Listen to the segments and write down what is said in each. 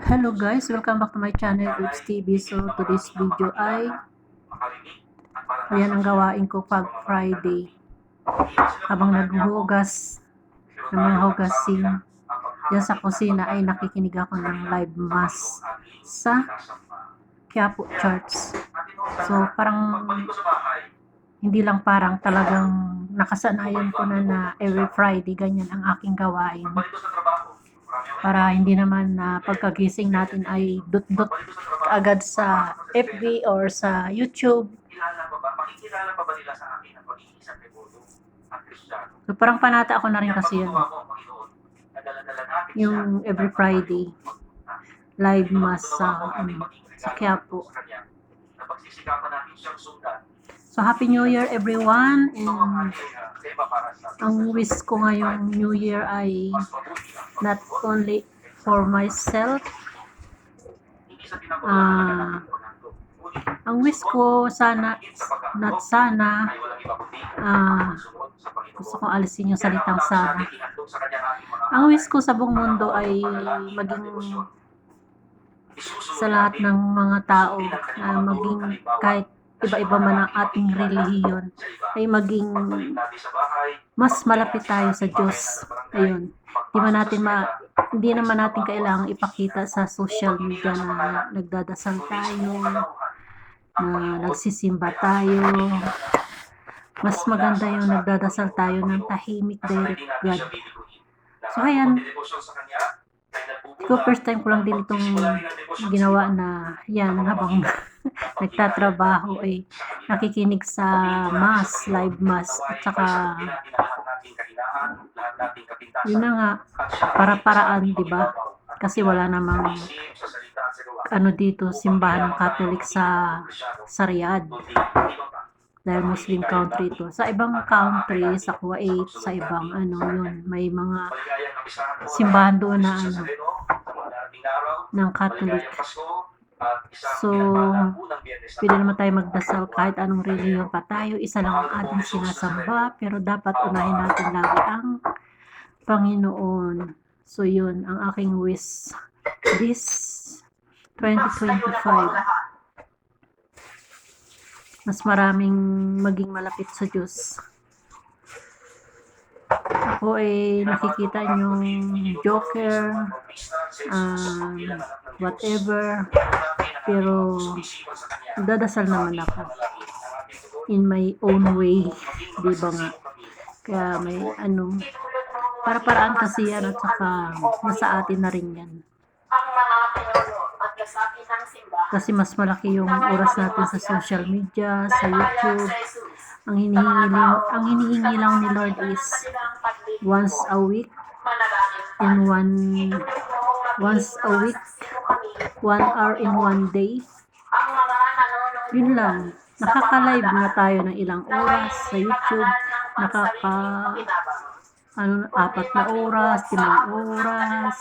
Hello guys, welcome back to my channel, Oops TV. So today's video ay ayan ang gawain ko pag Friday habang naghuhugas ng mga hugasin dyan sa kusina ay nakikinig ako ng live mass sa Quiapo Church. So parang hindi lang, parang talagang nakasanayan ko na every Friday ganyan ang aking gawain, para hindi naman na pagkagising natin ay dot-dot agad sa FB or sa YouTube. So parang panata ako na rin kasi yan, yung every Friday live mass sa Quiapo. So Happy New Year everyone, and ang wish ko ngayong New Year ay not only for myself. Ang wish ko sana, gusto kong alisin yung salitang sana. Ang wish ko sa buong mundo ay maging sa lahat ng mga tao, maging kahit iba-iba man ang ating relihiyon, ay maging mas malapit tayo sa Diyos. Ayun. Hindi naman natin kailangang ipakita sa social media na nagdadasal tayo, na nagsisimba tayo. Mas maganda yung nagdadasal tayo ng tahimik, direct God. So ayan, first time ko lang din itong ginawa na yan habang nagtatrabaho ay nakikinig sa mass, live mass, at saka yun na nga, para-paraan, diba? Kasi wala namang dito, simbahan ng Catholic sa Riyadh, dahil Muslim country ito. Sa ibang country, sa Kuwait, sa ibang yun, may mga simbahan doon na ng Catholic. So pwede naman tayo magdasal kahit anong relihiyon pa tayo, isa lang ang ating sinasamba, pero dapat unahin natin lagi ang Panginoon. So yun ang aking wish this 2025, mas maraming maging malapit sa Diyos. Ako ay nakikita yung joker, whatever, pero dadasal naman ako in my own way, di ba nga? Kaya may para-paraan kasi yan, at saka nasa atin na rin yan. Kasi mas malaki yung oras natin sa social media, sa YouTube. Ang hinihingi lang ni Lord is once a week, 1 hour in 1 day. Yun lang. Nakaka-live na tayo ng ilang oras sa YouTube. 4 na oras, 5 oras,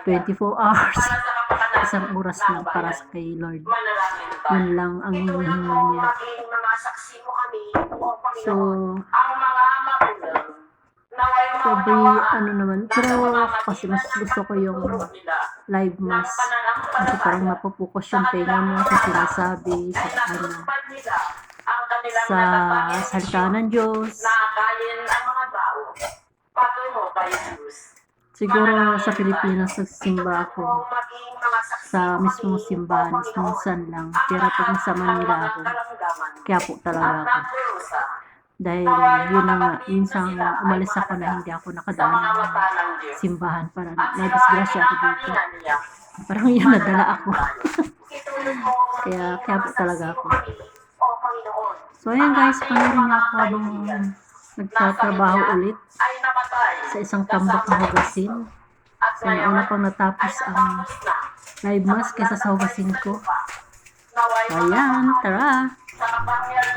24 hours. 1 oras lang para sa kay Lord. Yun lang ang hinihingi niya. So naman, pero kasi mas gusto ko yung live mass, kasi parang mapupukas yung tenga mo sa sinasabi, sa salita ng Diyos. Siguro sa Pilipinas nagsimba ako sa mismong simbahan, minsan lang, pero pag nasa Manila ako, Quiapo talaga ako. Dahil yun na nga, minsan umalis ako na hindi ako nakadaan ng simbahan, para nadisgrasya ako dito. Parang yun, nadala ako. Kaya Quiapo talaga ako. So ayan guys, panoorin niyo ako habang nagtatrabaho ulit sa isang tambak na hugasin. So una pang natapos ang live mass kaysa sa hugasin ko. Ayan, tara!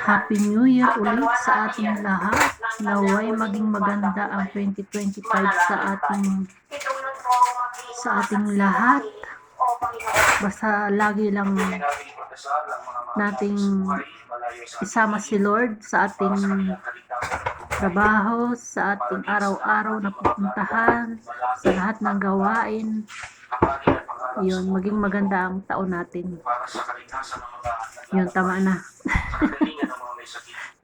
Happy New Year ulit sa ating lahat. Naway maging maganda ang 2025 sa ating lahat. Basta lagi lang nating isama si Lord sa ating trabaho, sa ating araw-araw na pupuntahan, sa lahat ng gawain. Yun, maging maganda ang taon natin. Yun, tama na.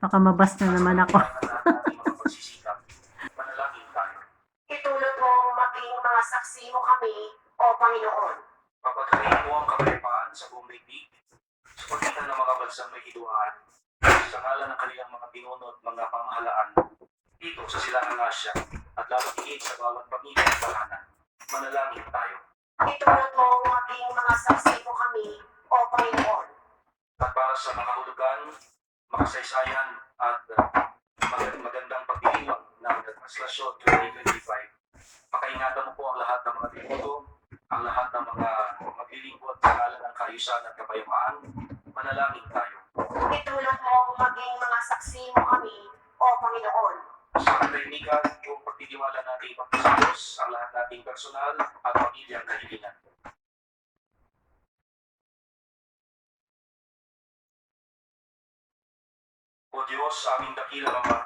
Baka mabas na naman ako. Itulot mo maging mga saksi mo kami, O Panginoon. Papagkain mo ang kapayapaan sa buong daigdig, sa pagitan ng mga bansang may hiduan, sa ngalan ng kanilang mga pinuno at mga pamahalaan, dito sa silangang Asya, at lalo higit sa bawat pamilya at tahanan. Manalangin tayo. Itulot mo maging mga saksi mo kami, O Panginoon. At para sa makahulugan, makasaysayan at magandang pagdiriwang ng Translasyon 2025, pakaingatan mo po ang lahat ng mga tributo, ang lahat ng mga maglilingkod sa ngalan ng kaayusan at kapayapaan. Manalangin tayo. Itulot mo maging mga saksi mo kami, O Panginoon. Sa katahimikan, yung pagtitiwala natin sa Diyos, ang lahat nating personal at pamilyang kahilingan. O Diyos, aming dakilang Ama,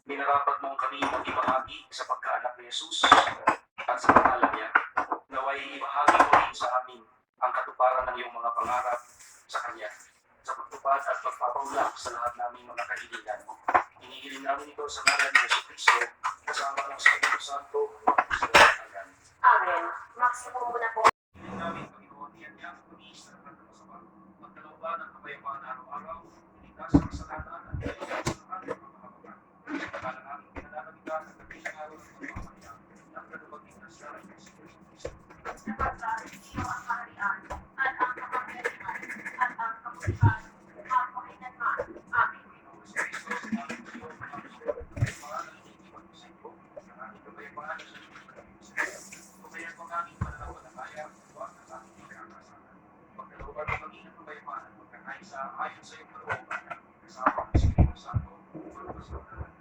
minarapat mong kami mag-ibahagi sa pagkaanak ni Jesus at sa pangalan niya. Naway ibahagi mo rin sa amin ang katuparan ng iyong mga pangarap sa Kanya, sa pagtupad at pagpapaulak sa lahat naming mga kahilingan. Hinihiling namin ito sa ngalan ni Yesu Cristo, kasama ng Espiritu Santo, sa lahat hanggan. Amen. Maksipo muna po. Hinihiling namin, Panginoon, niyan niya ang pag-iis ng lahat ng masama, magkalooban ng kapayapaan araw-araw, iligtas sa kasalanan at iligtas sa lahat ng mga kapatid. Sa pangalan namin, pinananabigan sa kabilang araw ng mga kapatid, ng kalubagligtas na ng Yesu Cristo. Sapagkat iyo ang kaharian, at ang kapangyarihan, at ang kapulihan, at pakailanman. Amen. Sa Kristo, sa namin sa iyo, ang pangalan ng iwan sa iyo, ang aming kapayapaan sa iyo, Tumayan mo ang aming pananampalataya, huwag ang aming pagkakasalan. Pagkalooban mo kami ng kapayapaan at pagkakaisa ayon sa iyong kalooban, kasama ng Espiritu Santo, magpas sa lahat.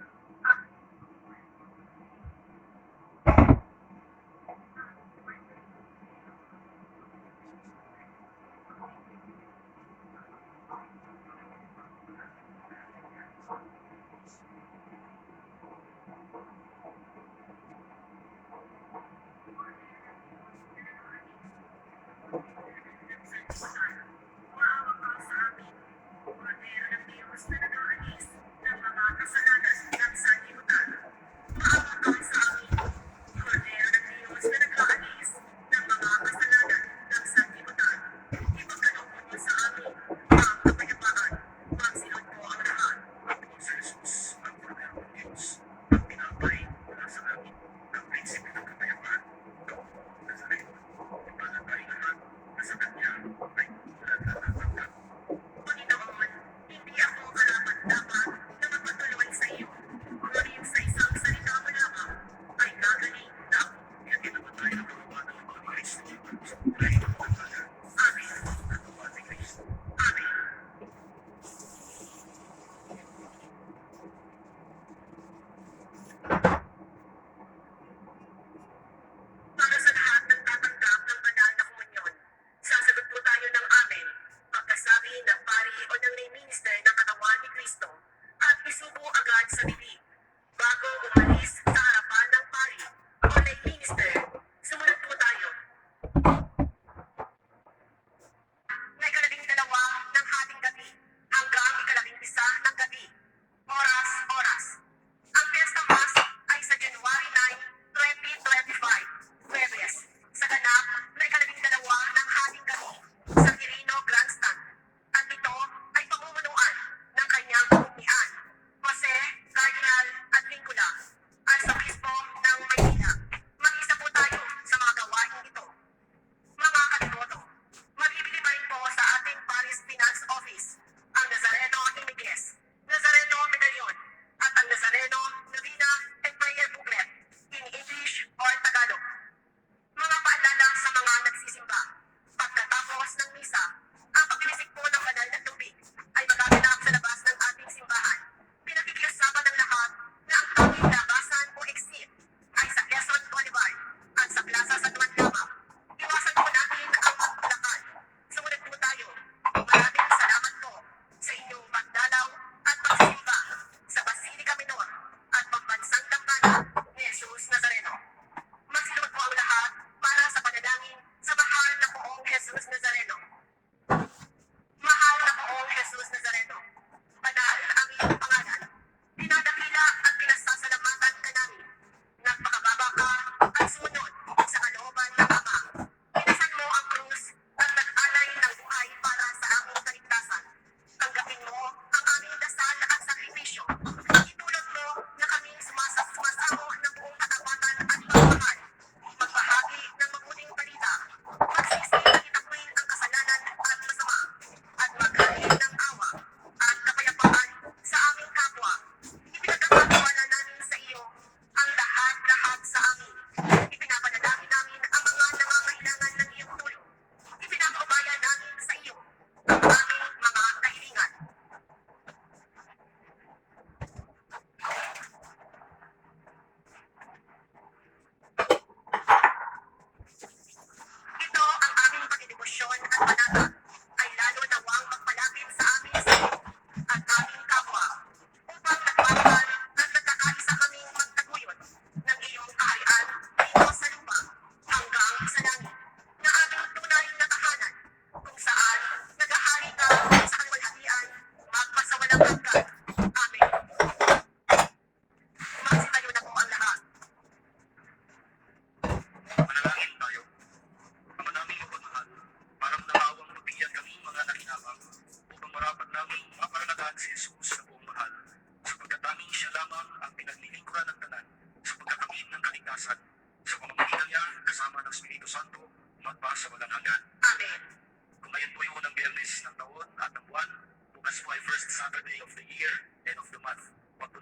Maawa ka sa amin, Kordero ng Diyos na nag-aalis ng mga kasalanan ng sanlibutan. Maawa ka sa amin, Kordero ng Diyos na nag-aalis ng mga kasalanan ng sanlibutan. Ipagkaloob mo sa amin ang kapayapaan, magsilod mo ang lahat. O sa Jesus, ang Kordero ng Diyos, ang pinapay mula sa langit, ang prinsipe ng kapayapaan. Nazareno, ipalagay lahat na sa Kanya ay nagtatagpag. Panginoon, hindi ako kalaban dapat na magpatuloy sa iyo. Ngunit sa isang salita mo lamang ay gagaling na ako. Kaya kinamatay ang katawan ng mga Kristo sa buhay ng pagkalan. Amen. Katawan ni Kristo. Amen. Para sa lahat ng tatanggap ng banal na komunyon, sasagot po tayo ng amen, pagkasabi ng pari o ng lay minister ng katawan ni Kristo, at isubo agad sa bibig. Bago umalis sa harapan ng pari o lay minister, sumunod po tayo. May 12 ng hating gabi hanggang 11 ng gabi. Oras. Ang Fiesta Mass ay sa January 9, 2025, Huwebes, sa ganap na 12 ng hating gabi sa Quirino Grandstand. At ito ay pamumunuan ng kanyang pamumunuan, Jose Cardinal Advincula, Arzobispo ng Maynila. Mag-isa po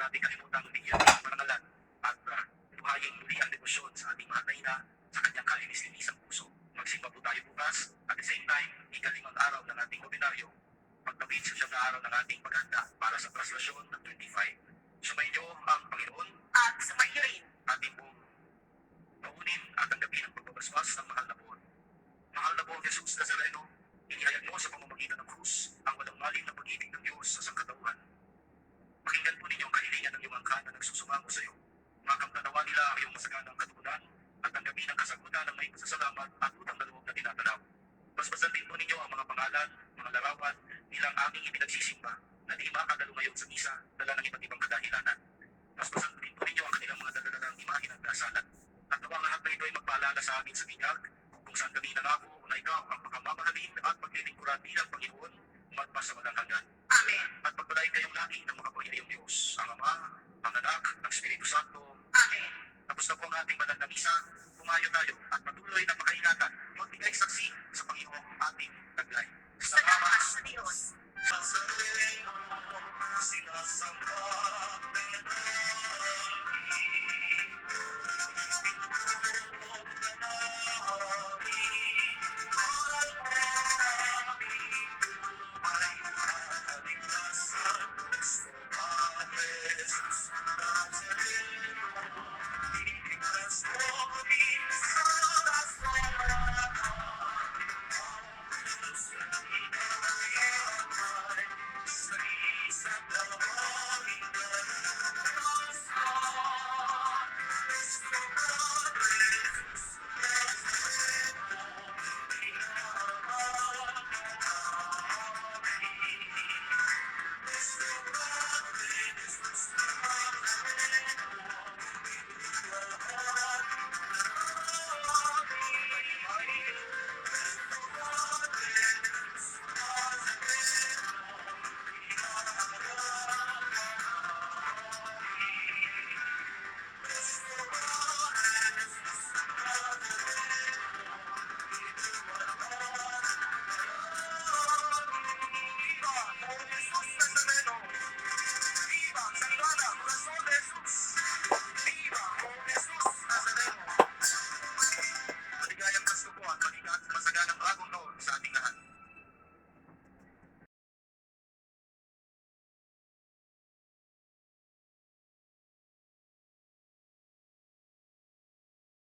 natin kalimutang bigyan ng parangalan at buhayin muli ang devotion sa ating mahal na ina sa kanyang kalinis-linisang puso. Magsimba po tayo bukas, at the same time, ikalimang araw ng ating nobinaryo, pagtapit sa siyang araw ng ating paghanda para sa traslasyon ng 25. Sumainyo ang Panginoon At sumayo rin. ating buong paunin at tanggapin ang pagbabasbas ng mahal na buwan. Mahal na buong Jesus Nazareno, inihayag mo sa pamamagitan ng krus ang walang maling na pag-ibig ng Diyos sa sangkatauhan. Pakinggan po ninyo ang kahilingan ng iyong angkan na nagsusumango sa iyo. Makamtanawa nila ang iyong masaganang katugunan at tanggapin ang kasagutan ng may pasasalamat at utang na loob na tinatanaw. Basbasan din po ninyo ang mga pangalan, mga larawan nilang aming ipinagsisimba na di makadalo ngayon sa misa dala ng iba't ibang kadahilanan. Basbasan din po ninyo ang kanilang mga dalalang imahe ng dasalan. At nawang lahat na ito ay magpaalala sa amin sa binyag kung saan kami nangako na ikaw ang pakamamahalin at paglilingkuran bilang Panginoon magpas sa walang hanggan. Amen. At pagpalain kayong lagi ng makapangyarihang Diyos, ang Ama, ang Anak, ang Espiritu Santo. Amen. Tapos na po ang ating banal na misa, pumayo tayo at patuloy na makaingatan, magbigay saksi sa Panginoong ating taglay. Salamat sa Diyos. Sa sarili mo, sinasamba